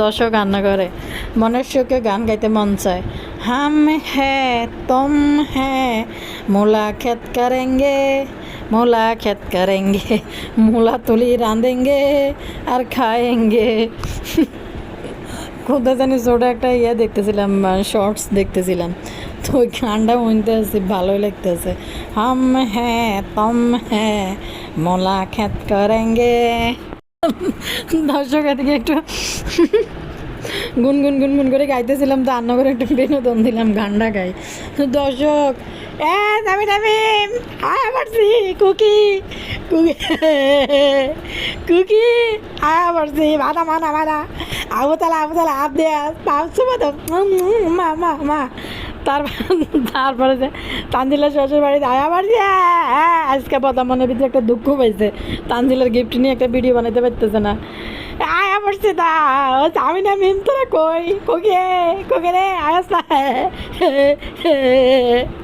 দর্শক রান্না করে মনের সুখে গান গাইতে মন চায়। হাম হ্যাঁ তুম হ্যাঁ মুলাকাত করেঙ্গে মুলাকাত করেঙ্গে মুলা তুলি রাঁধেঙ্গে আর খাएंगे। কোথায় জানি ছোট একটা দেখতেছিলাম, শর্টস দেখতেছিলাম, তো ওই গানটা শুনতে আসছি, ভালোই লাগতেছে। হাম হ্যাঁ তুম হ্যাঁ মুলাকাত করেঙ্গে। দর্শক এদিকে একটু গুনগুন গুনগুন করে গাইতেছিলাম, তো রান্না করে একটু বিনোদন দিলাম, গানটা গাই। দর্শক নামি নামি আয়া পারছি কুকি কুকি কুকি আয়া পারছি মানা মানা মানা আবুতালা আবুতালা আপ দেয়া পাবছো মা মা মা। তারপরে যে তানজিলার শ্বশুর বাড়িতে আয়া পারছি। আজকে পদা মনের ভিতরে একটা দুঃখ পাইছে, তানজিলার গিফট নিয়ে একটা ভিডিও বানাইতে পারতেছে না। আয়া পড়ছে তা আমি না মিম তোরা কই কোকে কোকে রে আয়াস না।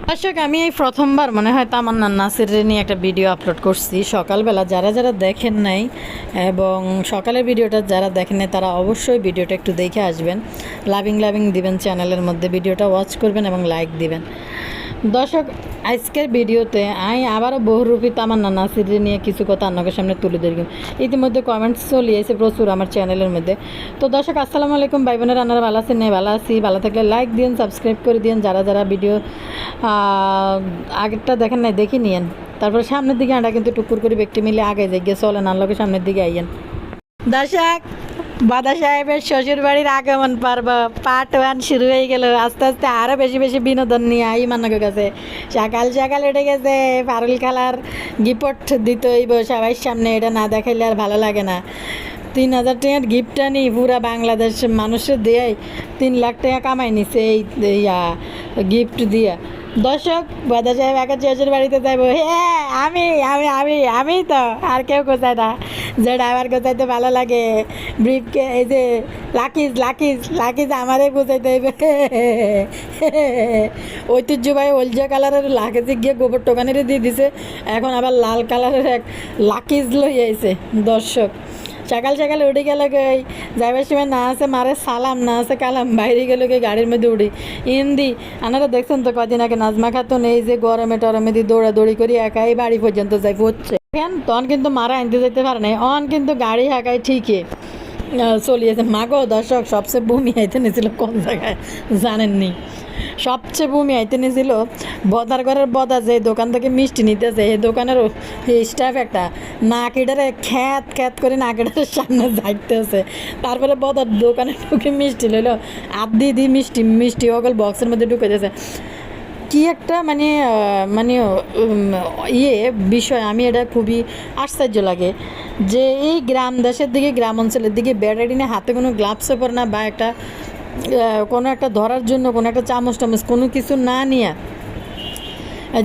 দর্শক আমি এই প্রথমবার মনে হয় তামান্না নাসিরের নিয়ে একটা ভিডিও আপলোড করছি সকালবেলা। যারা যারা দেখেন নাই এবং সকালের ভিডিওটা যারা দেখেন নাই তারা অবশ্যই ভিডিওটা একটু দেখে আসবেন, লাভিং লাভিং দিবেন চ্যানেলের মধ্যে, ভিডিওটা ওয়াচ করবেন এবং লাইক দিবেন। দর্শক আজকের ভিডিওতে আমি আবারও বহুরূপী তামান্না নাসিরের নিয়ে কিছু কথা আপনাদের সামনে তুলে ধরলাম। ইতিমধ্যে কমেন্টস চলে এসে প্রচুর আমার চ্যানেলের মধ্যে। তো দর্শক আসসালামু আলাইকুম, ভাই বোনের রান্নারা ভালো আছেন? নেই ভালো আছি, ভালো থাকলে লাইক দিন, সাবস্ক্রাইব করে দিন। যারা যারা ভিডিও আগেরটা দেখেন নাই দেখি নিয়েন, তারপরে সামনের দিকে আঁটা কিন্তু টুকুর করে ব্যক্তি মিলে আগে যাই গিয়ে চলেন, আনলোকে সামনের দিকে আইয়েন। দর্শক বাদা সাহেবের শ্বশুর বাড়ির আগমন পর্ব পার্ট 1 শুরু হয়ে গেল। আস্তে আস্তে আরও বেশি বেশি বিনোদন নিয়ে আই মানকের কাছে। সকাল সকাল উঠে গেছে, পারুল খালার গিফট দিতে হইব সবাই সামনে, এটা না দেখাইলে আর ভালো লাগে না। 3,000 টাকার গিফটটা নিই পুরা বাংলাদেশ মানুষের দিয়ে 3 লাখ টাকা কামাই নিছে এই গিফট দিয়ে। দর্শক বাদা সাহেব একা শ্বশুর বাড়িতে যাইব, হ্যাঁ আমি আমি আমি আমি তো আর কেউ কোথায় না, যে ড্রাইভার কোথাইতে ভালো লাগে। ব্রিফকে এই যে লাকিজ লাকিজ লাকিজ আমারে বোঝাইতে হইবে। ঐতিহ্যবাহী হলজিয়া কালারের লাকিজে গিয়ে গোবর টোকানিরে দিয়ে দিছে, এখন আবার লাল কালারের এক লাকিজ লই আইছে। দর্শক সকাল সকাল উঠে গেল গই, যাইবার সময় না আছে মারে সালাম, না আছে কালাম, বাইরে গেল গিয়ে গাড়ির মধ্যে উঠি হিন্দি। আনারা দেখছেন তো কদিন আগে নাজমা খাতুন এই যে গরমে টরমে দিয়ে দৌড়াদৌড়ি করি একাই বাড়ি পর্যন্ত যাই হচ্ছে। তখন কিন্তু মারা আনতে যেতে পারে নাই, অন কিন্তু গাড়ি হাঁকাই ঠিকই চলিয়েছে। মাগো দর্শক সবচেয়ে বমি আইতে নিয়েছিল কোন জায়গায় জানেননি? সবচেয়ে বমি আইতে নিয়েছিল বদার ঘরের বদা, যে দোকান থেকে মিষ্টি নিতেছে এই দোকানের স্টাফ একটা নাকিটারে খ্যাত খ্যাত করে নাকিটারের সামনে যাইতেছে। তারপরে বদার দোকানে ঢুকে মিষ্টি লইল, আদি দি মিষ্টি মিষ্টি ওগুলো বক্সের মধ্যে ঢুকে দিয়েছে। কি একটা মানে মানে বিষয়, আমি এটা খুবই আশ্চর্য লাগে যে এই গ্রাম দেশের দিকে, গ্রাম অঞ্চলের দিকে বেড়াডিনে হাতে কোনো গ্লাভসও পরে না, বা একটা কোনো একটা ধরার জন্য কোনো একটা চামচ টামচ কোনো কিছু না নিয়ে,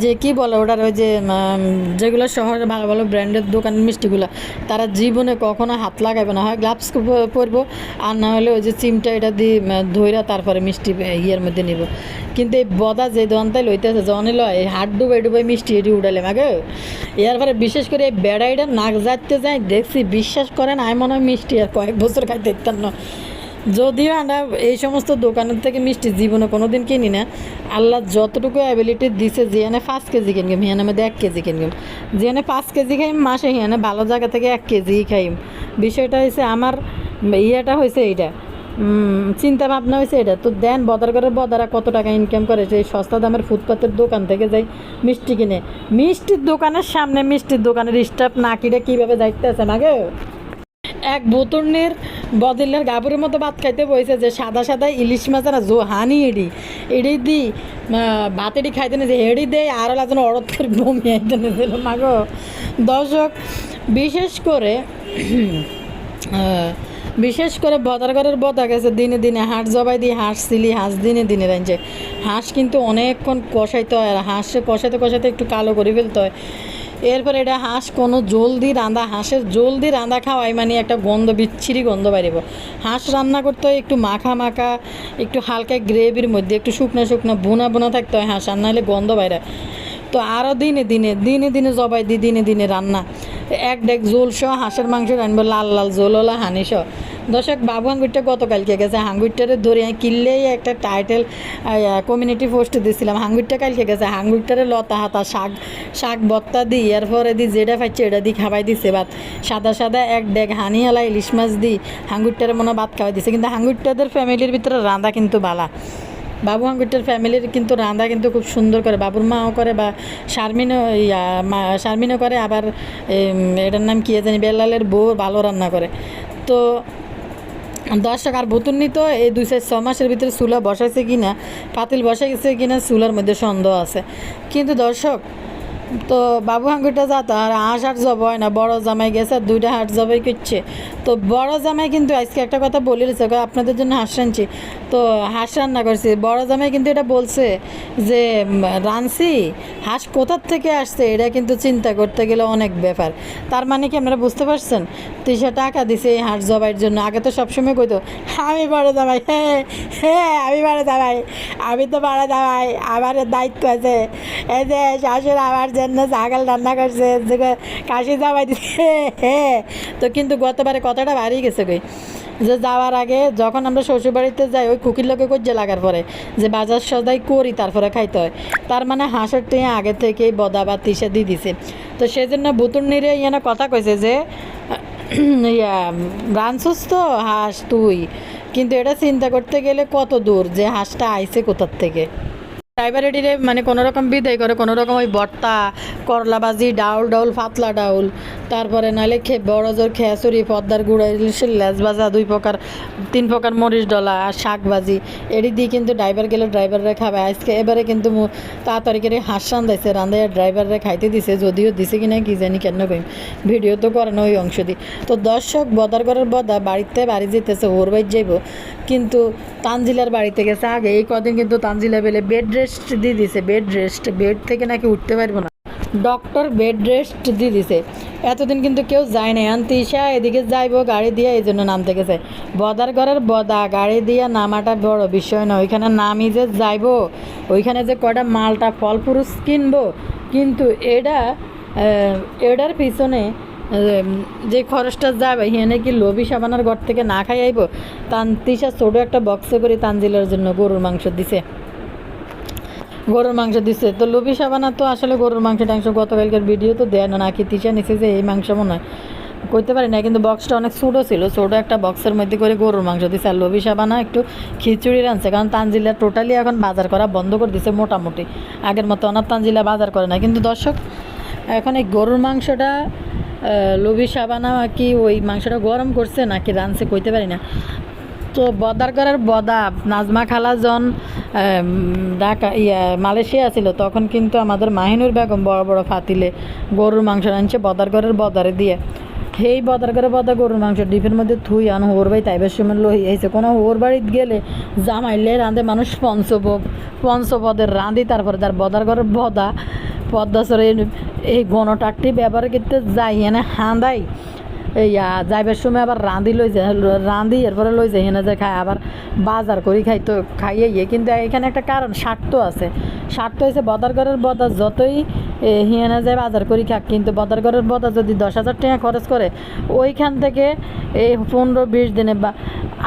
যে কি বলে ওটার ওই যে যেগুলো শহরে ভালো ভালো ব্র্যান্ডের দোকানের মিষ্টিগুলো, তারা জীবনে কখনো হাত লাগাবে না, হয় গ্লাভস পরবো আর না হলে ওই যে চিমটা এটা দিয়ে ধইরা তারপরে মিষ্টি ইয়ের মধ্যে নিব। কিন্তু এই বদা যে দোকানটাই লইতেছে জনে লয় এই হাট ডুবাই ডুবাই মিষ্টি এটি উঠালে মাগে। এরপরে বিশেষ করে এই বেড়াইটা নাক যাইতে যায় দেখছি, বিশ্বাস করেন আমি মনে হয় মিষ্টি আর কয়েক বছর খাইতে দিতাম না। যদিও আমরা এই সমস্ত দোকানের থেকে মিষ্টি জীবনে কোনো দিন কিনি না, আল্লাহ যতটুকু অ্যাবিলিটি দিছে, যেখানে 5 কেজি কিনগম হিয়ানে মধ্যে 1 কেজি কিনগম, যেখানে 5 কেজি খাইম মাসে হিয়ানে ভালো জায়গা থেকে 1 কেজি খাইম। বিষয়টা হয়েছে আমার ইয়েটা হয়েছে এইটা, চিন্তা ভাবনা হয়েছে এটা। তো দেন বদার করে বদারা কত টাকা ইনকাম করে, সেই সস্তা দামের ফুটপাতের দোকান থেকে যাই মিষ্টি কিনে, মিষ্টির দোকানের সামনে মিষ্টির দোকানের স্টাফ নাকিটা কীভাবে যাইতে আছে নাগে। এক বোতর্ণের বদিলের গাভরের মতো ভাত খাইতে বইছে, যে সাদা সাদা ইলিশ মাছ আর হানি এডি দি ভাত এডি খাইতে নিয়েছে, হেডি দেয় আর যেন অরত করে বমি আইতে নিয়েছিল মাগো। দর্শক বিশেষ করে বদার ঘরের বদা গেছে দিনে দিনে হাঁস জবাই দিয়ে হাঁস সিলি হাঁস দিনে দিনে রাঁধছে। হাঁস কিন্তু অনেকক্ষণ কষাইতে হয়, আর হাঁসে কষাইতে কষাইতে একটু কালো করে ফেলতে হয়। এরপরে এটা হাঁস কোনো জলদি রাঁধা, হাঁসের জলদি রাঁধা খাওয়াই মানে একটা গন্ধ, বিচ্ছিরি গন্ধ বাইরেব। হাঁস রান্না করতে হয় একটু মাখা মাখা, একটু হালকা গ্রেভির মধ্যে, একটু শুকনো শুকনো বোনা বোনা থাকতে হয় হাঁস, আর নাহলে গন্ধ বাইরে। তো আরও দিনে দিনে দিনে দিনে জবাই দিই, দিনে দিনে রান্না, এক ডেক ঝোল সহ হাঁসের মাংস রানবো, লাল লাল ঝোলওয়ালা হানি সহ। দর্শক বাবু হাঙ্গুরটা গতকালকে গেছে, হাঙ্গুরটারে ধরে কিনলেই একটা টাইটেল কমিউনিটি পোস্ট দিয়েছিলাম, হাঙ্গুরটা কালকে গেছে, হাঙ্গুরটারে লতা হাতা শাক বত্তা দিই এরপরে দিই যেটা পাইছে এটা দিই খাওয়াই দিছে ভাত, সাদা সাদা এক ডেগ হানিয়ালা ইলিশ মাছ দিই হাঙ্গুরটারে মনে ভাত খাওয়াই দিছে। কিন্তু হাঙ্গুরটাদের ফ্যামিলির ভিতরে রাঁধা কিন্তু বালা, বাবু হাঙ্গুরটার ফ্যামিলির কিন্তু রাঁধা কিন্তু খুব সুন্দর করে, বাবুর মাও করে বা শারমিনও করে, আবার এটার নাম কী জানি বেলালের বউ ভালো রান্না করে। তো দর্শক আর বোতলনি তো এই 2-6 মাসের ভিতরে চুলা বসাইছে কিনা, পাতিল বসাইছে কিনা চুলার মধ্যে সন্দেহ আছে। কিন্তু দর্শক তো বাবু হাঙ্গুরটা যাতো আর হাট জব হয় না, বড় জামাই গেছে আর 2টা হাট জবাই করছে। তো বড় জামাই কিন্তু আজকে একটা কথা বলে দিচ্ছে, আপনাদের জন্য হাঁস রাঁধছি, তো হাঁস রান্না করছি। বড় জামাই কিন্তু এটা বলছে যে রাঁধছি, হাঁস কোথার থেকে আসছে এটা কিন্তু চিন্তা করতে গেলে অনেক ব্যাপার। তার মানে কি আপনারা বুঝতে পারছেন, 300 টাকা দিছে এই হাঁস জবাইয়ের জন্য। আগে তো সবসময় কইতো আমি বড় জামাই, হ্যাঁ হ্যাঁ আমি বড় জামাই, আমি তো বড় জামাই, আমার দায়িত্ব আছে, এই যে শাশুড় আমার জন্য ছাগল রান্না করছে, কাশি জামাই দিচ্ছে, হ্যাঁ। তো কিন্তু গতবারে কথাটা বাড়িয়ে গেছে কই, যে যাওয়ার আগে যখন আমরা শ্বশুরবাড়িতে যাই ওই কুকির লোকে কজ্জে লাগার পরে যে বাজার সদাই করি তারপরে খাইতে হয়, তার মানে হাঁসের টেঁ আগে থেকেই বদা বা তিসা দিয়ে দিছে। তো সেজন্য বুতুর নিরে ইয়ানা কথা কইছে যে রানছস তো হাঁস তুই, কিন্তু এটা চিন্তা করতে গেলে কত দূর যে হাঁসটা আইছে কোথার থেকে। ড্রাইভারেটিরে মানে কোনো রকম বিদায় করে, কোনো রকম ওই ভর্তা করলা ভাজি ডাউল পাতলা ডাউল, তারপরে নাহলে বড় জোর খেয়াচুরি পদ্মার গুঁড়া ইলিশের লেজ ভাজা 3 প্রকার মরিচ ডলা আর শাক ভাজি এটি দিয়ে কিন্তু ড্রাইভার গেলে ড্রাইভাররা খাবে। আজকে এবারে কিন্তু তাড়াতাড়ি করে হাঁস রান্ধাইছে, রান্ধাই ড্রাইভাররা খাইতে দিছে, যদিও দিছে কিনা কি জানি কেন কইম, ভিডিও তো করে না ওই অংশ দিয়ে। তো দর্শক বদার ঘরের বদা বাড়ি যেতেছে, ওর বাড়ি যাইব, কিন্তু তানজিলার বাড়িতে গেছে আগে। এই কদিন কিন্তু তানজিলা বেলে বেড রেস্ট দিয়ে দিছে, বেড থেকে নাকি উঠতে পারবো না, ডক্টর বেড রেস্ট দিয়ে দিছে। এতদিন কিন্তু কেউ যায় না, তিশা এদিকে যাইব গাড়ি দিয়ে, এই জন্য নামতে গেছে। বদার ঘরের বদা গাড়ি দিয়ে নামাটা বড় বিষয় না, ওইখানে নামি যে যাইব, ওইখানে যে কটা মালটা ফল ফুরুস কিনবো, কিন্তু এটার পিছনে যে খরচটা যাবে হিয়ানে কি লোভি সাবানার ঘর থেকে না খাই আইব। তিশা ছোটো একটা বক্সে করে তানজিলার জন্য গরুর মাংস দিছে। তো লোভি সাবানা তো আসলে গরুর মাংস গতকালকার ভিডিও তো দেয় না, নাকি তিশা নিছে যে এই মাংস মনে হয় কইতে পারি না, কিন্তু বক্সটা অনেক ছোটো ছিল, ছোটো একটা বক্সের মধ্যে করে গরুর মাংস দিছে। আর লোভি সাবানা একটু খিচুড়ি রাঁধছে, কারণ তানজিলা টোটালি এখন বাজার করা বন্ধ করে দিছে মোটামুটি, আগের মতো অনার তানজিলা বাজার করে না। কিন্তু দর্শক এখন এই গরুর মাংসটা লোভি সাবানা কি ওই মাংসটা গরম করছে নাকি রাঁধছে কইতে পারি না। তো বদার ঘরের বদা নাজমা খালা জন ঢাকা মালয়েশিয়া ছিল, তখন কিন্তু আমাদের মাহিনুর বেগম বড় বড় ফাতিলে গরুর মাংস রাঁধছে বদার ঘরের বদারে দিয়ে। সেই বদার ঘরে বদা গরুর মাংস ডিপের মধ্যে থুই আন হোর বাড়ি তাইবার সময় লই আইছে। কোনো হোর বাড়িতে গেলে জামাইলে রাঁধে মানুষ পঞ্চপদের রাঁধি, তারপরে তার বদার ঘরের বদা পদ্মাচরে এই গণটাকটি ব্যবহার করতে যাই এনে হাঁদাই যাইবার সময় আবার রাঁধি এরপরে লই যাই হেনে যে খায়, আবার বাজার করি খাইয়ে। কিন্তু এখানে একটা কারণ স্বার্থ হয়েছে বদার ঘরের বদা যতই হিয়ানা যায় বাজার করি খাক, কিন্তু বদার ঘরের বদা যদি 10,000 টাকা খরচ করে ওইখান থেকে এই 15-20 দিনে বা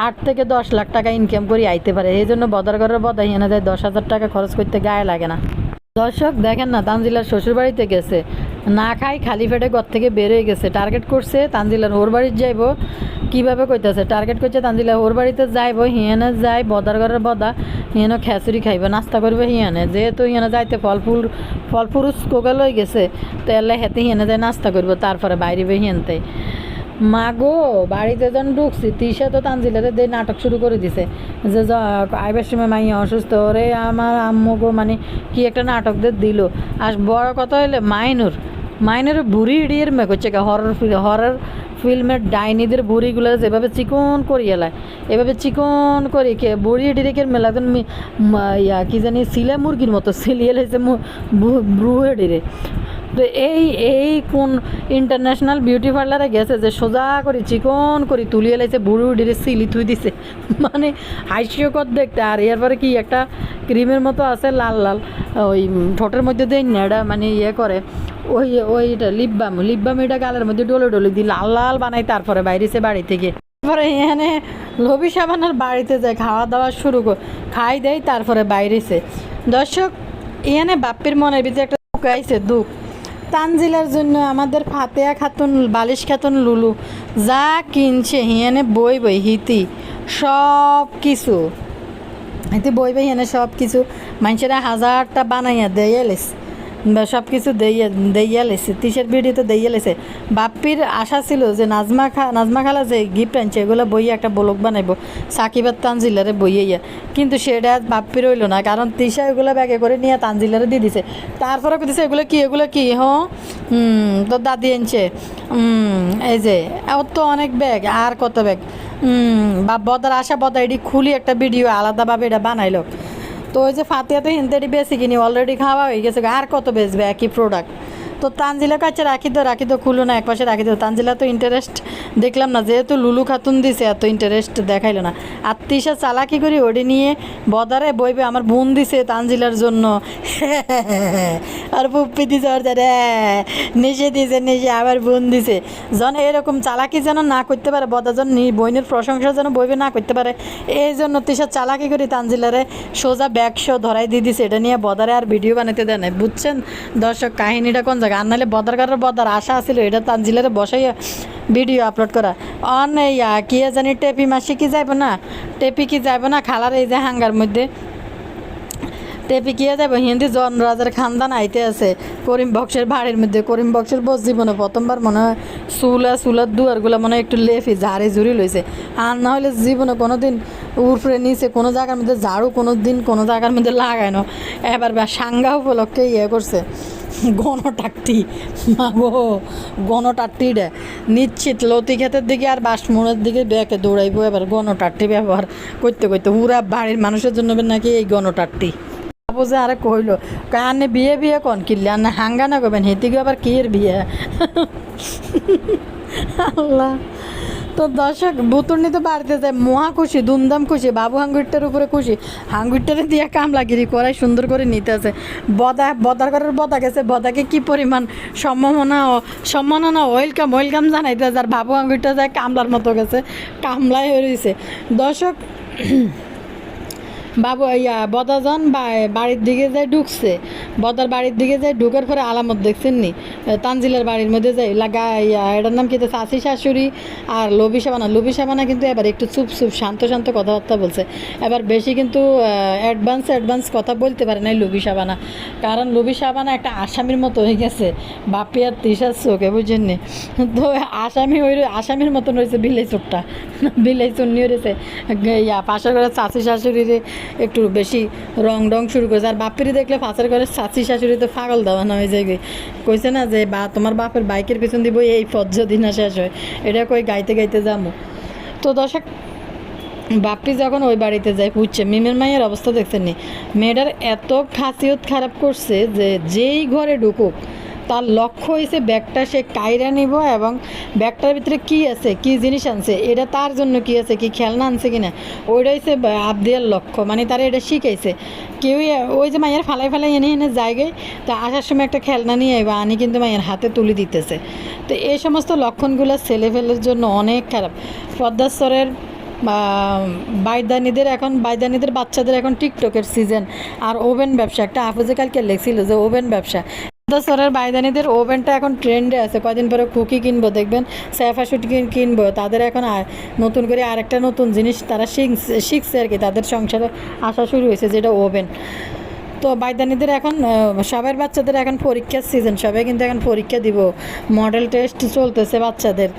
8 থেকে 10 লাখ টাকা ইনকাম করি আইতে পারে। এই জন্য বদার ঘরের বদা হিয়ানা যায় 10,000 টাকা খরচ করতে গায়ে লাগে না। দর্শক দেখেন না, তানজিলার শ্বশুরবাড়িতে গেছে, না খাই খালি পেটে ঘর থেকে বেরোয় গেছে, টার্গেট করছে তানজিলার ওর বাড়িতে যাইব। কীভাবে কইতেছে টার্গেট করছে তানজিলা ওর বাড়িতে যাইব, হিয়ানে যাই বদার ঘরের বদা হিয়ানো খেচুরি খাইবে, নাস্তা করবে হিয়ানে, যেহেতু হিয়ানে যাইতে ফল ফুরুস কোকা লই গেছে, তো এলে হেতে হিয়ানে যায় নাস্তা করবো, তারপরে বাইরে হিয়ানতে মা গো বাড়িতে যখন ঢুকছি তিশা তো তানজিলারে দিয়ে নাটক শুরু করে দিছে যে আইবার সময় মাইয়া অসুস্থ, ওরে আমার আম্মু গো মানে কি একটা নাটক দিল। আর বড় কথা হইলে মাইনের বুড়ি ইডিয়ের মেয়ে করছে হরর ফিল্মের ডাইনিদের বুড়িগুলো যেভাবে চিকন করি এলায়, এভাবে চিকন করি কে বুড়ি ইডিরেকের মেলা কি জানি সিলে মুরগির মতো সিলিয়ে লেছে ব্রুহে ডিরে। তো এই কোন ইন্টারন্যাশনাল বিউটি পার্লারে গেছে যে সোজা করে চিকন করে তুলিয়ে লাইছে বুড়ি উড়িয়ে সিলি থুই দিছে, মানে হাস্যকর দেখতে। আর এরপরে কি একটা ক্রিমের মতো আছে লাল ওই ঠোঁটের মধ্যে দেয় না এটা মানে করে ওইটা লিপবাম এটা গালের মধ্যে ডলে দিয়ে লাল বানাই, তারপরে বাইরেছে বাড়ি থেকে। তারপরে এখানে লবি সাবানার বাড়িতে যায় খাওয়া দাওয়া শুরু খাই দেয়, তারপরে বাইরেছে। দর্শক এখানে বাপ্পির মনের ভিতরে একটা দুঃখ আইছে, দুঃখ তানজিলার জন্য আমাদের ফাতেয়া খাতুন, বালিশ খাতুন, লুলু যা কিনছে হিয়ানে বই বই হিতি সব কিছু, হিতি বই বই হিয়ানে সব কিছু মানুষেরা হাজারটা বানাইয়া দেয় লেস, সব কিছু দেইয়া লেছে, তিসের ভিডিওতে দেইয়া লেছে। বাপ্পির আশা ছিল যে নাজমা খালা যে গিফট আনছে এগুলো বইয়ে একটা ব্লগ বানাইব সাকিব আর তানজিলারে বইয়া, কিন্তু সেটা বাপ্পির রইল না, কারণ তিশা এগুলো ব্যাগে করে নিয়ে তানজিলারে দিয়ে দিছে। তারপরে দিছে এগুলো কি তোর দাদি আনছে, এই যে ওর তো অনেক ব্যাগ, আর কত ব্যাগ, বা বদার আশা বদা এটি খুলি একটা ভিডিও আলাদাভাবে এটা বানাইলো। তো ওই যে ফাতিয়া তো হিন্দি বেশি কিনি, অলরেডি খাওয়া হয়ে গেছে, আর কত বেচবে একই প্রোডাক্ট। তো তানজিলা কাছে রাখি তো খুলো না, একপাশে রাখি তো। তানজিলা তো ইন্টারেস্ট দেখলাম না, যেহেতু লুলু খাতুন দিছে এত ইন্টারেস্ট দেখাইলো না। আর তিশা চালাকি করি ওটি নিয়ে বদারে বইবে আমার বোন দিছে তানজিলার জন্য, আর পুপ্পি দিছে ওর রে নিশে দিছে, নিশে আবার বোন দিছে। যেন এরকম চালাকি যেন না করতে পারে, বদা যেন বোনের প্রশংসা যেন বইবে না করতে পারে, এই জন্য তিশা চালাকি করি তানজিলারে সোজা ব্যাগশো ধরাই দিয়ে দিছে। এটা নিয়ে বদারে আর ভিডিও বানাতে দেয় না, বুঝছেন দর্শক কাহিনীটা কোন জায়গায়। আর নাহলে বদার আশা আছিল এটা তানজিলারে বসাইয়া ভিডিও আপলোড করা। অন ইয়া কি জানি টেপি মাসি কি যাইব না, টেপি কি যাইব না খালার এই যে হাঙ্গার মধ্যে টেপি কিয়ে যাবো, হিন্দি জনরাজের খানদান আইতে আছে করিম বক্সের বাড়ির মধ্যে। করিম বক্সের বস জীবনে প্রথমবার মনে হয় চুলার দুয়ারগুলো মনে হয় একটু লেফি ঝাড়ে ঝুড়ি লইছে, আর না হলে জীবনে কোনো দিন উপরে নিচে কোনো জায়গার মধ্যে ঝাড়ু কোনো দিন কোনো জায়গার মধ্যে লাগায় না। এবার সাংঘা উপলক্ষে করছে গণটাকটি, গণটাট্টিটা নিশ্চিত লতি ক্ষেতের দিকে আর বাসমোড়ের দিকে ব্যাকে দৌড়াইবো। এবার গণটাট্টি ব্যবহার করতে পুরা বাড়ির মানুষের জন্য নাকি এই গণটাট্টি। যে আরে কইল কানে বিয়ে কন কিনলে আর না হাঙ্গা না করবেন, হেতিকে আবার কিয়ের বিয়ে। আল্লাহ। তো দর্শক বুতুর্নি তো বাড়িতে যায় মহা খুশি, ধুমধাম খুশি, বাবু হাঙ্গুরটার উপরে খুশি, হাঙ্গুরটারে দিয়ে কামলাগিরি করাই সুন্দর করে নিতে আছে। বদার ঘরের বদা গেছে, বদাকে কি পরিমাণ সম্মাননা ওয়েলকাম জানাইতে আছে, আর বাবু হাঙ্গুরটা যায় কামলার মতো গেছে, কামলাই হয়ে রয়েছে। দর্শক বাবু বদাজন বাড়ির দিকে যায় ঢুকছে, বদার বাড়ির দিকে যায় ঢুকার পরে আলামত দেখছেন নি তানজিলার বাড়ির মধ্যে যাই এটার নাম কিন্তু চাচি শাশুড়ি আর লবি সাবানা কিন্তু এবার একটু চুপ শান্ত কথাবার্তা বলছে। এবার বেশি কিন্তু অ্যাডভান্স কথা বলতে পারে নাই লবি সাবানা, কারণ লবি সাবানা একটা আসামির মতো হয়ে গেছে বাপি আর তিশার চোখে, বুঝছেন নি। তো আসামির মতন রয়েছে বিলাই চুন্নি রয়েছে পাশের ঘরে চাচি শাশুড়িরে একটু বেশি রং শুরু করেছে। আর বাপিরে দেখলে পাশের ঘরে চাচি শাশুড়িতে পাগল দেওয়া না হয়ে যায়, কইছে না যে বা তোমার বাপের বাইকের পিছন দিব এই পথ যদি না শেষ হয়, এটা কই গাইতে যাবো। তো দর্শক বাপি যখন ওই বাড়িতে যায় পুচ্ছে মিমের মায়ের অবস্থা দেখছেন নি, মেয়েটার এত খাসিয়ত খারাপ করছে যে যেই ঘরে ঢুকুক তার লক্ষ্য হয়েছে ব্যাগটা সে কায়রা নিব, এবং ব্যাগটার ভিতরে কি আছে কি জিনিস আনছে এটা তার জন্য কি আছে কি খেলনা আনছে কিনা ওইটা হচ্ছে আবদিয়ার লক্ষ্য, মানে তারা এটা শিখাইছে। কেউই ওই যে মায়ের ফালাই এনে জায়গায় তা আসার সময় একটা খেলনা নিয়ে বা আনি কিন্তু মায়ের হাতে তুলে দিতেছে। তো এই সমস্ত লক্ষণগুলো ছেলেফেলের জন্য অনেক খারাপ। পদ্মাশ্বরের বাইদানিদের বাচ্চাদের এখন টিকটকের সিজন, আর ওভেন ব্যবসা, একটা আফুজে কালকে লেখছিল যে ওভেন ব্যবসা। পদ্মাশ্বরের বাইদানিদের ওভেনটা এখন ট্রেন্ডে আছে, কদিন পরে কুকি কিনবো দেখবেন, স্যাফা শুট কিনবো, তাদের এখন নতুন করে আরেকটা নতুন জিনিস তারা শিখছে আর কি, তাদের সংসারে আসা শুরু হয়েছে যেটা ওভেন। তো বাইদানিদের এখন সবার বাচ্চাদের এখন পরীক্ষার সিজন, সবাই কিন্তু এখন পরীক্ষা দিব, মডেল টেস্ট চলতেছে বাচ্চাদের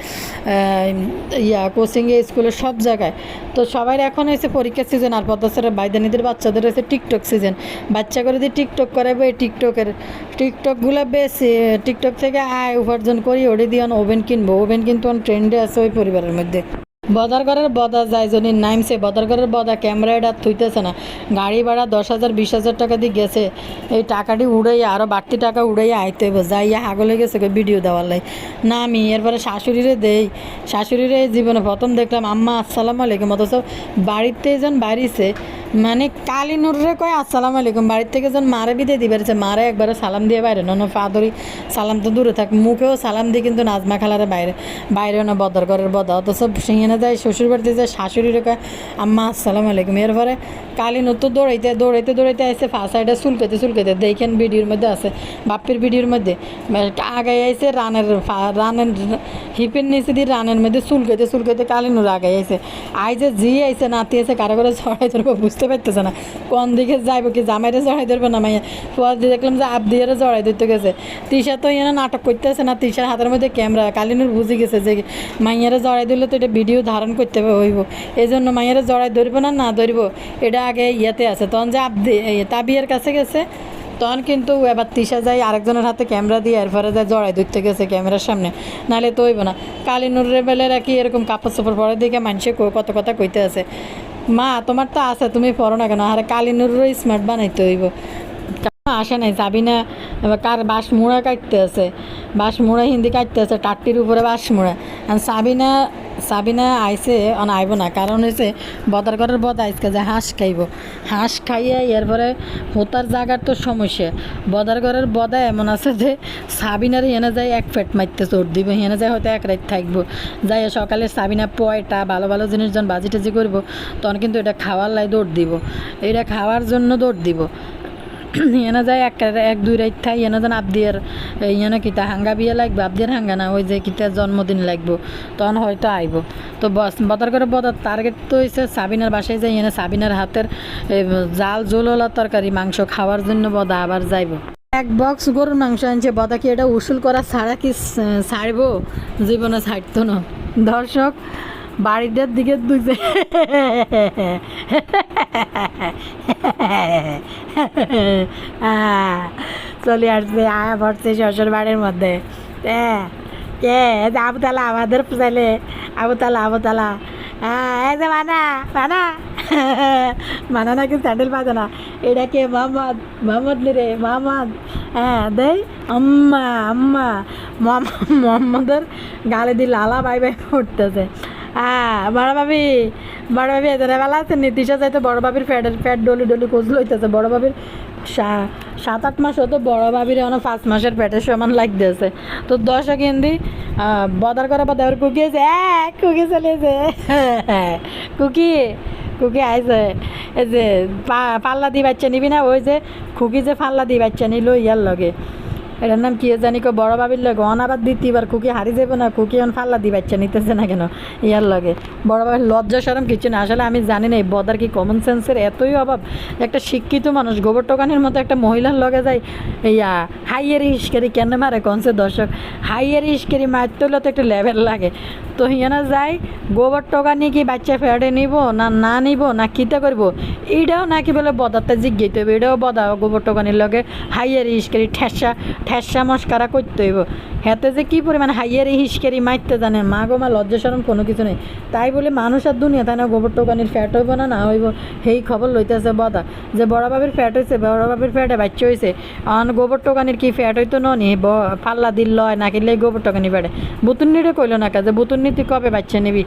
কোচিংয়ে স্কুলে সব জায়গায়। তো সবাই এখন হয়েছে পরীক্ষার সিজন, আর পদ্মাশ্বরের বাইদানিদের বাচ্চাদের হয়েছে টিকটক সিজন। বাচ্চা করে দিয়ে টিকটক করাবো, এই টিকটকগুলো বেশি টিকটক থেকে আয় উপার্জন করি, ওটি দিয়ে ওভেন কিনবো। ওভেন কিন্তু ট্রেন্ডে আছে ওই পরিবারের মধ্যে। বদার ঘরের বদা যায় জনের নামছে, বদার ঘরের বদা ক্যামেরায় আর থুইতেছে না, গাড়ি ভাড়া 10,000 20,000 টাকা দিয়ে গেছে, এই টাকাটি উড়াইয়া আরও বাড়তি টাকা উড়াইয়া আইতে হইব, যাইয়া হাগলে গেছে ভিডিও দেওয়ার লাই না। আমি এরপরে শাশুড়িরে জীবনে প্রথম দেখলাম আম্মা আসসালামু আলাইকুম, অথচ বাড়িতে যেন বাড়িছে মানে কালিনুরে কয় আসসালামু আলাইকুম, বাড়ির থেকে যখন মারে বিদে দিবেছে মারে একবারে সালাম দিয়ে বাইরে নন ফাদরি, সালাম তো দূরে থাক, মুখেও সালাম দিয়ে কিন্তু নাজমা খালারে বাইরে বাইরেও না বদর ঘরের বদা, অথচ সিংহে যায় শ্বশুর বাড়িতে যায় শাশুড়ির কয় আম্মা আসসালামু আলাইকুম। এরপরে কালিনুর তো দৌড়াইতে আসছে ফাঁসাইডে চুলকাইতে দেখেন ভিডিওর মধ্যে আছে, বাপ্পির ভিডিওর মধ্যে আগাই আইছে রানের হিপের নিচে দিয়ে রানের মধ্যে চুলকাইতে কালিনুর আগাই আইছে। যে জি আইছে নাতি আছে কারো করে চড়াই ধরবো বুঝতে পারতেছে না কোন দিকে যাইব, কি জামাইরে জড়াই ধরবো না মাইয়া। ফুয়াদ দিয়ে দেখলাম যে আবদিয়ারে জড়াই ধরতে গেছে। তিশা তো এনে নাটক করতেছে না, তিশার হাতের মধ্যে ক্যামেরা, কালিনুর বুঝে গেছে যে মাইয়ারে জড়াই দিলে তো এটা ভিডিও ধারণ করতে হইব, এই জন্য মাইয়ারে জড়াই ধরবো না ধরব, এটা আগে ইয়াতে আছে। তখন যে তাবিয়ার কাছে গেছে তখন কিন্তু এবার তিশা যায় আরেকজনের হাতে ক্যামেরা দিয়ে এরপরে যায় জড়াই ধরতে গেছে ক্যামেরার সামনে, নাহলে তো হইব না। কালিনুরের বেলায় রাখি এরকম কাপড় চোপড় পরে দিকে মানুষে কত কথা কইতে আছে, মা তোমার তো আছে তুমি পড়ো না কেন, আরে কালিনুরও স্মার্ট বানাইতে হইব। আসে নাই সাবিনা কার বাঁশমুড়া কাটতে আছে, বাঁশমুড়া হিন্দি কাটতে আছে, টাট্টির উপরে বাঁশমুড়া। সাবিনা আইসে আইব না, কারণ হয়েছে বদার ঘরের বদা আইসকে যে হাঁস খাইব, হাঁস খাইয়ে এরপরে হোতার জায়গার তো সমস্যা। বদার ঘরের বদা এমন আছে যে সাবিনার এনে যায় এক ফেট মারতে চোট দিব, এনে যায় হয়তো এক রাত থাকবো, যাই সকালে সাবিনা পয়টা ভালো ভালো জিনিস যখন বাজি টাজি করবো তখন কিন্তু এটা খাওয়ার লাই দৌড় দিব, এটা খাওয়ার জন্য দৌড় দিব। এনে যায় এক দুই রাত থাই এনে যেন আবদিয়ার এনে কিতা হাঙ্গা বিয়ে লাগবে, আবদিয়ার হাঙ্গা না ওই যে কিতা জন্মদিন লাগবো তখন হয়তো আইব। তো বদার করে বদার টার্গেট তো হয়েছে সাবিনার বাসায় যাই এনে সাবিনার হাতের জাল জোলওয়ালা তরকারি মাংস খাওয়ার জন্য বদা আবার যাইব। এক বক্স গরুর মাংস আনছে, বদা কি এটা উসুল করা ছাড়া কি ছাড়বো, জীবনে ছাড়তো না। দর্শক বাড়িটার দিকে দুইছে চলে আসছে আয়া পড়ছে শ্বশুর বাড়ির মধ্যে। কে আবুতালা আমাদের ছেলে, আবুতালা এই যে মানা নাকি স্যান্ডেল বাজে না, এটা কে মোহাম্মদ রে মোহাম্মদ, দেই আম্মা মোহাম্মদের গালে দিয়ে লালা বাই উঠতেছে। বড় ভাবি এদের বেলা আছে নীতিশা যাইতে বড় ভাবির ফ্যাট ডলি কোচ লইতেছে, বড় ভাবির 7-8 মাস হতো, বড় ভাবির অনেক 5 মাসের পেটের সমান লাগতেছে। তো 10 কেন্দি বদার করা বা দেওয়ার কুকি আছে, কুকি চলেছে কুকি আইছে, এই যে পাল্লা দিয়ে বাচ্চা নিবি না, ওই যে খুকি যে পাল্লা দিয়ে বাচ্চা নিল ইয়ার লগে, এটার নাম কি জানি কো বড় ভাবির লগে আবার দ্বিতীয়বার খুকি হারি যাবো না, খুকি এখন ফাল্লা দি বাচ্চা নিতেছে না কেন ইয়ার লগে। বড় ভাবির লজ্জা সরম কিছু না, আসলে আমি জানি না এই বদার কি কমন সেন্সের এতই অভাব, একটা শিক্ষিত মানুষ গোবর টোকানির মতো একটা মহিলার লগে যায় ইয়া হাইয়ের হিসকেরি কেন মারে কনসে। দর্শক হাইয়ের হিসকেরি মারতে হলে তো একটা লেভেল লাগে, তো হিয়ানা যাই গোবর টোকানি কি বাচ্চা ফেড়ে নিব না নিব না কিতা করবো, এটাও নাকি বলে বদারটা জিজ্ঞাইতে হবে, এটাও বদা গোবর টোকানির লগে হাইয়ের হিসকেরি ঠেসা মস্কারা করতে হইব। হেতে যে কী পরিমাণ হাইয়ের হিসকেরি মারতে জানে, মা গো মা লজ্জা সরম কোনো কিছু নেই। তাই বলে মানুষ আর দুনিয়া তাই না গোবর টোকানির ফ্যাট হইব না হইব, সেই খবর লইতেছে বদা যে বড় বাবির ফ্যাট হয়েছে, বড় বাবির ফ্যাটে বাচ্চা হয়েছে, গোবর টোকানির কি ফ্যাট হইতো নি পাল্লা দিল লয় না কিনলে গোবর টোকানি ফ্যাটে। বুতুন্নিরে কইল না কাজে বুতুন্নি তুই কবে বাচ্চা নিবি,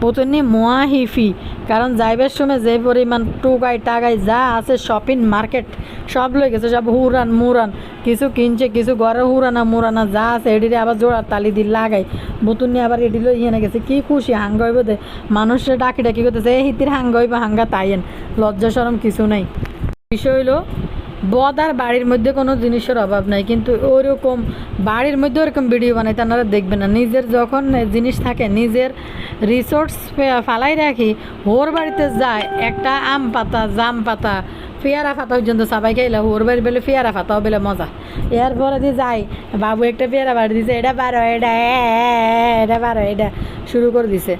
পুতুনি মোয়া হিফি, কারণ যাইবার সময় যে পরিমাণ টাকাই যা আছে শপিং মার্কেট সব লই গেছে, সব হুরান মুরান কিছু কিনছে, কিছু ঘরে হুরানা মুরানা যা আছে এডিরে আবার জোড়ার তালি দিয়ে লাগাই বুতুনি আবার এডি লই এনে গেছে। কি খুশি হাঙ্গা হইব দে, মানুষের ডাকি করতেছে এই হিতির হাঙ্গা হইব হাঙ্গা তাইয়েন, লজ্জা সরম কিছু নাই। বিষয় হইলো বদার বাড়ির মধ্যে কোনো জিনিসের অভাব নাই, কিন্তু ওরকম বাড়ির মধ্যে ওরকম ভিডিও বানাই তারা দেখবে না। নিজের যখন জিনিস থাকে নিজের রিসোর্স ফালাই রাখি, ওর বাড়িতে যায় একটা আম পাতা জাম পাতা পেয়ারা পাতা পর্যন্ত সবাই খাইলে, ওর বাড়ি বেলে পেয়ারা পাতাও বেলে মজা। এরপরে দিয়ে যাই বাবু একটা পেয়ারা বাড়ি দিছে, এটা পারো এটা পারো এটা শুরু করে দিছে।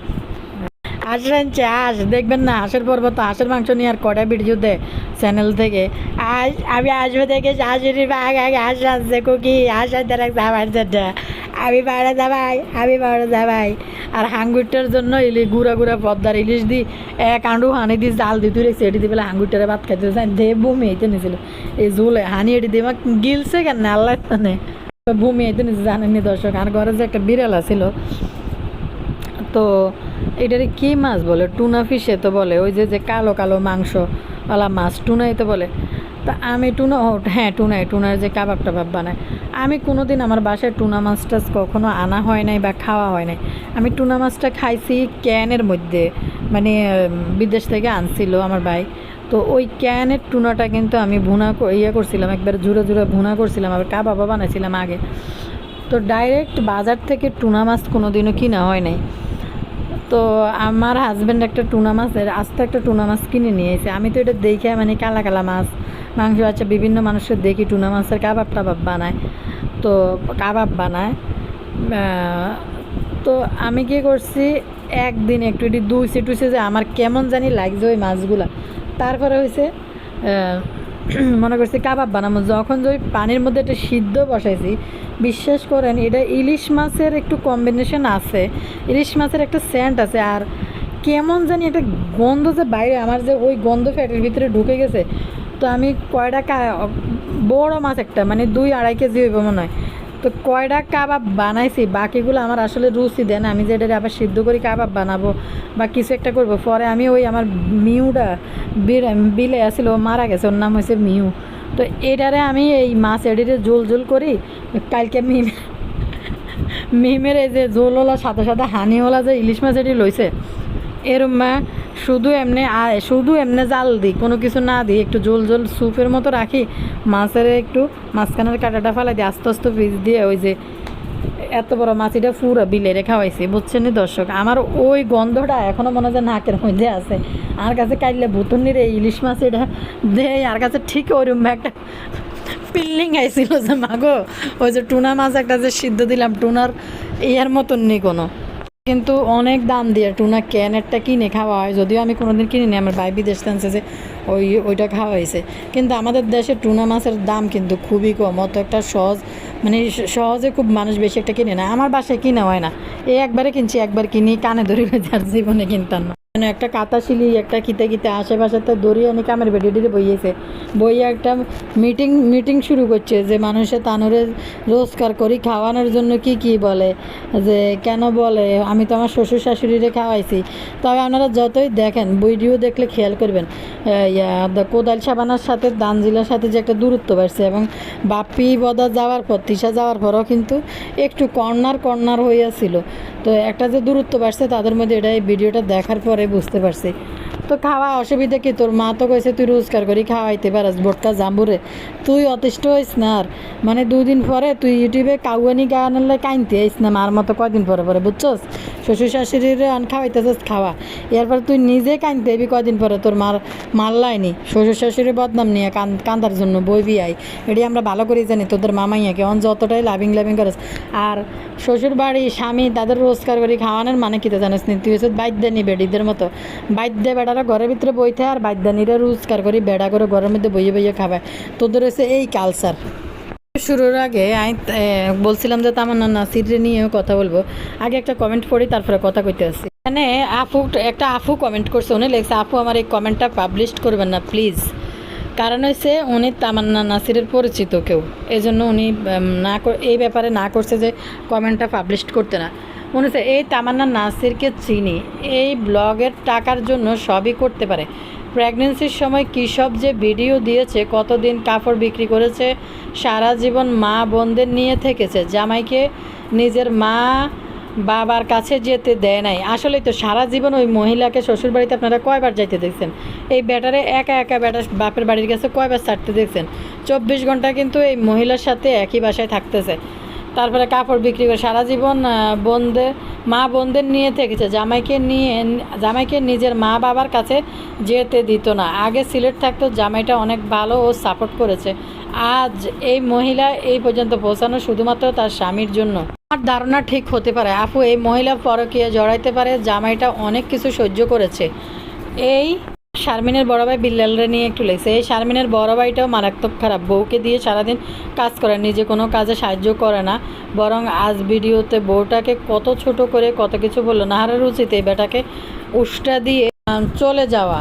হাঁস রাঁধছে হাঁস দেখবেন না, হাঁসের পর্ব তো হাঁসের মাংস নিয়ে আর কটা ভিডিও দেয় চ্যানেল থেকে। আমি আসবো দেখে শাশুড়ি আগে হাঁস রাঁধছে কুকি হাঁস রাঁধতে রাখছে আমার জন্য, আমি বাড়া যাবাই আর হাঙ্গুরটার জন্য গুড়া পদ্মার ইলিশ দি এক আঁডু হানি দি জাল দি তুই রেখেছি, এটি দিয়ে বেলা হাঙ্গুরটারে ভাত খাইতে দে বমি আইতে নিয়েছিল এই ঝোলে হানি এটি দিয়ে আমাকে গিলছে কেন আল্লাহ জানে, বমি আইতে নিয়েছে জানেননি দর্শক। আর ঘরে যে একটা বিড়াল ছিল তো এটারে কী মাছ বলে, টুনা ফিশে তো বলে, ওই যে যে কালো কালো মাংসওয়ালা মাছ টুনাই তো বলে। তা আমি টুনা, ও হ্যাঁ টুনার যে কাবাব টাবাব বানায়। আমি কোনো দিন আমার বাসায় টুনা মাছটা কখনো আনা হয় নাই বা খাওয়া হয় নাই। আমি টুনা মাছটা খাইছি ক্যানের মধ্যে, মানে বিদেশ থেকে আনছিল আমার ভাই। তো ওই ক্যানের টুনাটা কিন্তু আমি ইয়ে করছিলাম, একবার জুড়ে জুড়ে ভুনা করছিলাম, আবার কাবাবও বানাইছিলাম আগে। তো ডাইরেক্ট বাজার থেকে টুনা মাছ কোনো দিনও কিনা হয় নাই। তো আমার হাজব্যান্ড একটা টুনা মাছের আস্তে একটা টুনা মাছ কিনে নিয়ে এসে, আমি তো এটা দেখে মানে কালা কালা মাছ মাংস, আচ্ছা বিভিন্ন মানুষের দেখি টুনা মাছের কাবাব টাবাব বানায়, তো কাবাব বানায়। তো আমি কী করছি, একদিন একটু এটি দুইছে টুইছে যে আমার কেমন জানি লাগছে ওই মাছগুলা। তারপরে হয়েছে মনে করছি কাবাব বানাবো, যখন যে ওই পানির মধ্যে একটা সিদ্ধ বসাইছি, বিশ্বাস করেন এটা ইলিশ মাছের একটু কম্বিনেশন আছে, ইলিশ মাছের একটা সেন্ট আছে, আর কেমন জানি একটা গন্ধ যে বাইরে, আমার যে ওই গন্ধ ফ্যাটের ভিতরে ঢুকে গেছে। তো আমি কয়টা বড় মাছ একটা, মানে 2-2.5 কেজি হইব মনে হয়। তো কয়টা কাবাব বানাইছি, বাকিগুলো আমার আসলে রুচি দেয় না। আমি যে এটা আবার সিদ্ধ করে কাবাব বানাবো বা কিছু একটা করব, পরে আমি ওই আমার মিউটা বিলে আসছিল, ও মারা গেছে, ওর নাম হয়েছে মিউ। তো এটারে আমি এই মাছ এডিরে ঝোল করি। কালকে মিমের এই যে ঝোলওয়ালা সাদা সাদা হানিওয়ালা যে ইলিশ মাছ এটি লইছে, এরম শুধু এমনি জাল দিই, কোনো কিছু না দিই, একটু ঝোল স্যুপের মতো রাখি, মাছের একটু মাঝখানের কাঁটাটা ফেলাই দিই, আস্তে আস্তে পিস দিয়ে ওই যে এত বড় মাছ এটা পুরো বিলেরে খাওয়াইছি, বুঝছেন নি দর্শক। আমার ওই গন্ধটা এখনও মনে হয় নাকের মধ্যে আছে। আর কাছে কাটলে ভুতুনির এই ইলিশ মাছ এটা দেয়, আর কাছে ঠিক ওইরকম একটা ফিলিং আইছিল যে মাগো ওই যে টুনা মাছ একটা যে সিদ্ধ দিলাম, টুনার ইয়ার মতন নেই কোনো, কিন্তু অনেক দাম দিয়ে টুনা ক্যানেরটা কিনে খাওয়া হয়। যদিও আমি কোনোদিন কিনি নি, আমার ভাই বিদেশ টানছে যে ওইটা খাওয়া হয়েছে। কিন্তু আমাদের দেশে টুনা মাছের দাম কিন্তু খুবই কম, অত একটা মানে সহজে খুব মানুষ বেশি একটা কিনে না। আমার বাসায় কিনা হয় না, একবারে কিনছি, একবার কিনি কানে ধরে যার জীবনে কিনতাম না। মানে একটা কাতা শিলি একটা কিতে আশেপাশেতে দড়ি আনি কামের বেডিডি বইয়েছে, বইয়ে একটা মিটিং শুরু করছে যে মানুষের তানুরে রোজগার করি খাওয়ানোর জন্য কি বলে, যে কেন বলে আমি তো আমার শ্বশুর শাশুড়িরে খাওয়াইছি। তবে আপনারা যতই দেখেন ভিডিও দেখলে খেয়াল করবেন, কোদাল সাবানার সাথে দানজিলার সাথে যে একটা দূরত্ব বাড়ছে, এবং বাপ্পি বদা যাওয়ার পর তিশা যাওয়ার পরও কিন্তু একটু কর্নার হইয়াছিল। তো একটা যে দূরত্ব বাড়ছে তাদের মধ্যে, এটা এই ভিডিওটা দেখার পরে বুঝতে পারছি। তো খাওয়া অসুবিধা কি, তোর মা তো কইছে তুই রোজগার করি খাওয়াইতে পারাস বোটকা জাম্বুরে, তুই অতিষ্ঠ হইস না আর, মানে 2 দিন পরে তুই ইউটিউবে কাউয়ানি গানলে কাইনতে আইস না মার মতো কয়দিন পরে বুঝছস, শ্বশুর শাশুড়ির খাওয়াইতেছস খাওয়া, এরপর তুই নিজে কাইনতে এবি কয়দিন পরে, তোর মারলাইনি শ্বশুর শাশুড়ির বদনাম নিয়ে কান্দার জন্য বইবি আই, এটি আমরা ভালো করেই জানি তোদের মামাইয়াকে অন যতটাই লাভিং করিস। আর শ্বশুর বাড়ি স্বামী তাদের রোজগার করি খাওয়ানোর মানে কিতে জানিস নি, তুই হচ্ছে বাইদ্যানি বেডিদের মতো, বাদ্যে বেড়ারা ঘরের ভিতরে বইতে আর বাদ্যানিরা রোজগার করি বেড়া করে ঘরের মধ্যে বইয়ে খাবে, তোদের হচ্ছে এই কালচার। শুরুর আগে আমি বলছিলাম যে তামান্না নাসিরে নিয়েও কথা বলবো, আগে একটা কমেন্ট পড়ি তারপরে কথা কইতে আসছি। মানে একটা আপু কমেন্ট করছে, উনি লেখছে আপু আমার এই কমেন্টটা পাবলিশ করবেন না প্লিজ, কারণ হচ্ছে উনি তামান্না নাসিরের পরিচিত কেউ, এই জন্য উনি এই ব্যাপারে না করছে যে কমেন্টটা পাবলিশ করতে না। মনে হচ্ছে এই তামান্না নাসিরকে চিনি, এই ব্লগের টাকার জন্য সবই করতে পারে, প্রেগনেন্সির সময় কী সব যে ভিডিও দিয়েছে, কতদিন কাপড় বিক্রি করেছে, সারা জীবন মা বোনদের নিয়ে থেকেছে, জামাইকে নিজের মা বাবার কাছে যেতে দেয় নাই। আসলেই তো সারা জীবন ওই মহিলাকে শ্বশুরবাড়িতে আপনারা কয়বার যাইতে দেখছেন, এই ব্যাটারে একা বেটা বাপের বাড়ির কাছে কয়বার ছাড়তে দেখছেন, 24 ঘন্টা কিন্তু এই মহিলার সাথে একই বাসায় থাকতেছে। তারপরে কাপড় বিক্রি করে সারা জীবন মা বোনদের নিয়ে থেকেছে, জামাইকে নিজের মা বাবার কাছে যেতে দিত না। আগে সিলেট থাকতো, জামাইটা অনেক ভালো ও সাপোর্ট করেছে, আজ এই মহিলা এই পর্যন্ত পৌঁছানো শুধুমাত্র তার স্বামীর জন্য। আমার ধারণা ঠিক হতে পারে আপু, এই মহিলা পরকীয়া জড়াইতে পারে, জামাইটা অনেক কিছু সহ্য করেছে। এই শারমিনের বড় ভাই বিল্লালরে নিয়ে একটু লেগেছে, এই শারমিনের বড় ভাইটাও মারাত্মক খারাপ, বউকে দিয়ে সারাদিন কাজ করে, নিজে কোনো কাজে সাহায্য করে না, বরং আজ ভিডিওতে বউটাকে কত ছোট করে কত কিছু বললো। নাহারের উচিত এই বেটাকে উষ্টা দিয়ে চলে যাওয়া।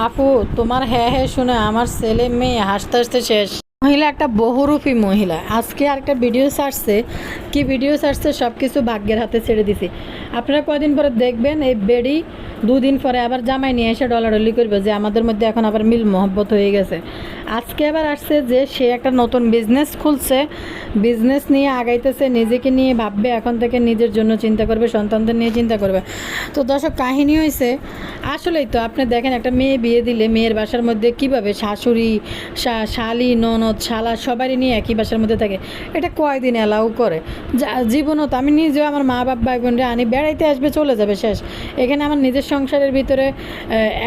আপু তোমার হ্যাঁ শুনে আমার ছেলে মেয়ে হাসতে শেষ। মহিলা একটা বহুরূপী মহিলা। আজকে আরেকটা ভিডিও ছাড়ছে, কি ভিডিও ছাড়ছে সব কিছু ভাগ্যের হাতে ছেড়ে দিছি। আপনারা কয়দিন পরে দেখবেন এই বেডি 2 দিন পরে আবার জামাই নিয়ে এসে ডলাডলি করবে যে আমাদের মধ্যে এখন আবার মিল মহব্বত হয়ে গেছে। আজকে আবার আসছে যে সে একটা নতুন বিজনেস খুলছে, বিজনেস নিয়ে আগাইতেছে, নিজেকে নিয়ে ভাববে, এখন থেকে নিজের জন্য চিন্তা করবে, সন্তানদের নিয়ে চিন্তা করবে। তো দর্শক কাহিনী হয়েছে আসলেই তো আপনি দেখেন একটা মেয়ে বিয়ে দিলে মেয়ের বাসার মধ্যে কিভাবে শাশুড়ি শালি ননদ শালা সবারই নিয়ে একই বাসার মধ্যে থাকে, এটা কয়দিন অ্যালাউ করে? জীবনও তো আমি নিজেও আমার মা বাপ ভাই বোনরা আনি, বেড়াইতে আসবে চলে যাবে শেষ। এখানে আমার নিজের সংসারের ভিতরে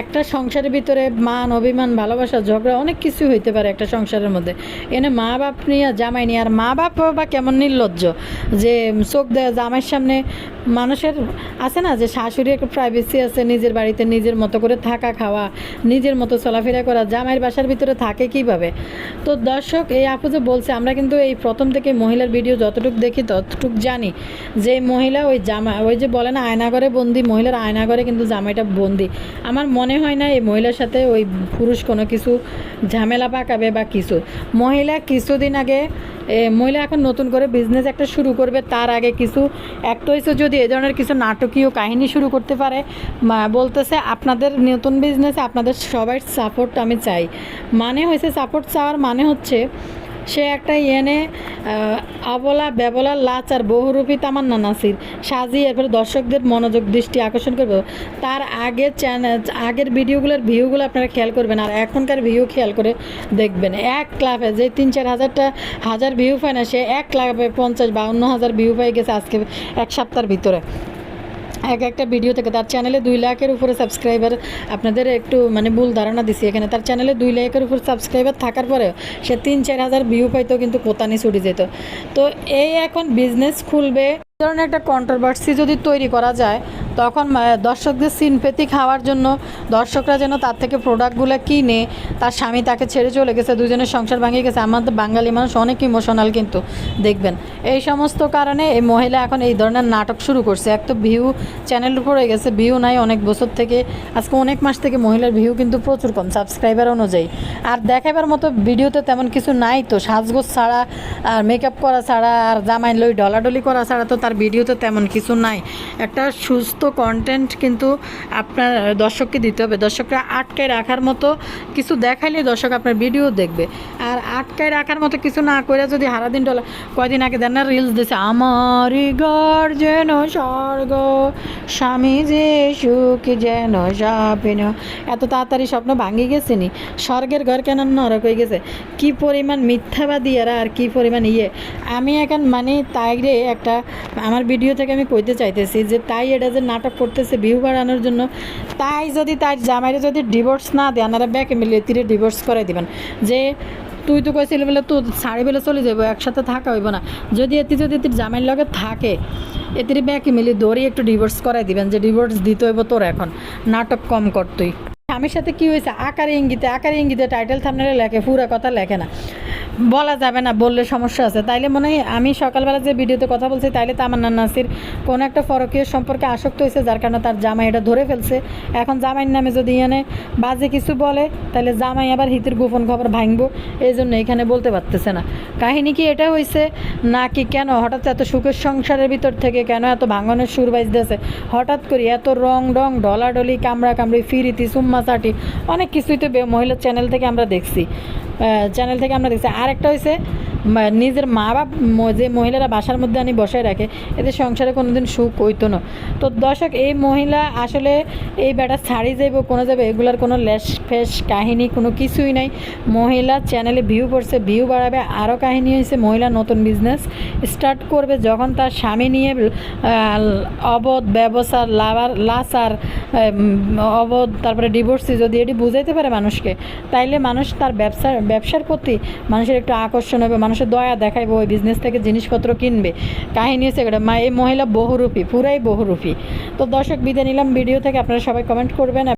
একটা সংসারের ভিতরে মান অভিমান ভালোবাসা ঝগড়া অনেক কিছু হইতে পারে একটা সংসারের মধ্যে। এনে মা বাপ নিয়ে জামাই নিয়ে, আর মা বাপ বা কেমন নির্লজ্জ যে চোখ দেয় জামাইয়ের সামনে। মানুষের আছে না যে শাশুড়ি একটা প্রাইভেসি আছে, নিজের বাড়িতে নিজের মতো করে থাকা খাওয়া, নিজের মতো চলাফেরা করা, জামাইয়ের বাসার ভিতরে থাকে কিভাবে? তো দর্শক এই আপু যে বলছে, আমরা কিন্তু এই প্রথম থেকে মহিলার ভিডিও যতটুকু দেখি ততটুকু জানি যে মহিলা ওই যে বলে না আয়নাঘরে বন্দি, মহিলার আয়নাঘরে কিন্তু জামাইটা বন্দি। আমার মনে হয় না এই মহিলার সাথে ওই পুরুষ কোনো কিছু ঝামেলা পাকাবে বা কিছু। মহিলা কিছুদিন আগে মহিলা এখন নতুন করে বিজনেস একটা শুরু করবে, তার আগে কিছু একটা হয়েছে যদি এই ধরনের কিছু নাটকীয় কাহিনী শুরু করতে পারে। বলতেছে আপনাদের নতুন বিজনেসে আপনাদের সবার সাপোর্ট আমি চাই। মানে হয়েছে সাপোর্ট চাওয়ার মানে হচ্ছে সে একটা এনে অবলা বেবলা লাচার বহুরূপী তামান্না নাসির সাজিয়ে এরপরে দর্শকদের মনোযোগ দৃষ্টি আকর্ষণ করবে। তার আগে আগের ভিডিওগুলোর ভিউগুলো আপনারা খেয়াল করবেন, আর এখনকার ভিউ খেয়াল করে দেখবেন। এক ক্লাবে যে 3-4 হাজার ভিউ পায় না, সে এক ক্লাবে 50-52 হাজার ভিউ পাই গেছে আজকে এক সপ্তাহের ভিতরে একটা ভিডিও থেকে। তার চ্যানেলে 2 লাখের উপরে সাবস্ক্রাইবার, আপনাদের একটু মানে ভুল ধারণা দিছি এখানে। তার চ্যানেলে 2 লাখের উপর সাবস্ক্রাইবার থাকার পরে সে 3-4 হাজার ভিউ পাইতো, কিন্তু কোতানি ছুটি যেত। তো এই এখন বিজনেস খুলবে, ধরনের একটা কন্ট্রোভার্সি যদি তৈরি করা যায় তখন দর্শকদের সিনপ্যাথি খাওয়ার জন্য দর্শকরা যেন তার থেকে প্রোডাক্টগুলো কিনে, তার স্বামী তাকে ছেড়ে চলে গেছে, দুজনের সংসার ভাঙিয়ে গেছে। আমাদের বাঙালি মানুষ অনেক ইমোশনাল কিন্তু দেখবেন। এই সমস্ত কারণে এই মহিলা এখন এই ধরনের নাটক শুরু করছে। এক তো ভিউ চ্যানেলের উপরে গেছে, ভিউ নাই অনেক বছর থেকে, আজকে অনেক মাস থেকে মহিলার ভিউ কিন্তু প্রচুর কম সাবস্ক্রাইবার অনুযায়ী। আর দেখাবার মতো ভিডিওতে তেমন কিছু নাই তো, সাজগোজ ছাড়া আর মেকআপ করা ছাড়া আর জামাই লই ডলাডলি করা ছাড়া তো তার ভিডিওতে তেমন কিছু নাই। একটা সুস্থ কন্টেন্ট কিন্তু আপনার দর্শককে দিতে হবে। দর্শকরা আটকায় রাখার মতো কিছু দেখাইলে দর্শক আপনার ভিডিও দেখবে। আর আটকায় রাখার মতো কিছু না করে যদি সারাদিন কয়দিন আগে দেন না রিলস দিয়েছে, আমারই ঘর যেন স্বর্গ, স্বামী যে সুখ যেন সাপেন, এত তাড়াতাড়ি স্বপ্ন ভাঙি গেছে নি, স্বর্গের ঘর কেন নরক হয়ে গেছে। কি পরিমাণ মিথ্যাবাদী এরা, আর কি পরিমাণ আমি এখন মানে তাই রে একটা আমার ভিডিও থেকে আমি কইতে চাইতেছি যে তাই এটা যে নাটক করতেছে ভিউ বাড়ানোর জন্য, তাই যদি তার জামাইরে যদি ডিভোর্স না দেয়, আপনারা ব্যাকে মিলিয়ে তীরে ডিভোর্স করে দিবেন যে তুই তো কইছিলি বলে তো শাড়ি বেলে চলে যাবো, একসাথে থাকা হইব না। যদি এতির জামাইয়ের লগে থাকে এতির ব্যাকে মিলিয়ে দৌড়ি একটু ডিভোর্স করাই দিবেন, যে ডিভোর্স দিতে হইব তোর, এখন নাটক কম কর তুই। স্বামীর সাথে কী হয়েছে আকারে ইঙ্গিতে টাইটেল থাম্বনেলে লেখে, পুরো কথা লেখে না, বলা যাবে না, বললে সমস্যা আছে। তাইলে মনে হয় আমি সকালবেলা যে ভিডিওতে কথা বলছি তাইলে তামান্না নাসির কোনো একটা পরকীয় সম্পর্কে আসক্ত হয়েছে, যার কারণে তার জামাই এটা ধরে ফেলছে। এখন জামাইয়ের নামে যদি এনে বাজে কিছু বলে তাহলে জামাই আবার হিতের গোপন খবর ভাঙবো, এই জন্য এখানে বলতে পারতেছে না। কাহিনী কি এটা হয়েছে নাকি কেন হঠাৎ এত সুখের সংসারের ভিতর থেকে কেন এত ভাঙনের সুর বাজতেছে হঠাৎ করে, এত রং ডলাডলি কামড়ি ফিরিতি সুম্মা চাটি অনেক কিছুই তো মহিলার চ্যানেল থেকে আমরা দেখছি। আরেকটা হয়েছে নিজের মা বাপ যে মহিলারা বাসার মধ্যে আনি বসায় রাখে, এদের সংসারে কোনোদিন সুখ হইতো না। তো দর্শক এই মহিলা আসলে এই বেটা ছাড়ি যাইব কোনো যাবে, এগুলার কোনো লেশ ফেস কাহিনী কোনো কিছুই নাই। মহিলা চ্যানেলে ভিউ পড়ছে, ভিউ বাড়াবে। আরও কাহিনী হয়েছে মহিলা নতুন বিজনেস স্টার্ট করবে যখন তার স্বামী নিয়ে অবধ ব্যবসার লাচার অবধ তারপরে ডিভোর্সি যদি এটি বুঝাইতে পারে মানুষকে, তাইলে মানুষ তার ব্যবসার প্রতি মানুষের একটু আকর্ষণ হবে, মানুষের দয়া দেখাইবে, ওই বিজনেস থেকে জিনিসপত্র কিনবে। কাহিনী হচ্ছে এটা এই মহিলা বহুরূপী, পুরাই বহুরূপী। তো দর্শক বিদায় নিলাম ভিডিও থেকে, আপনারা সবাই কমেন্ট করবেন।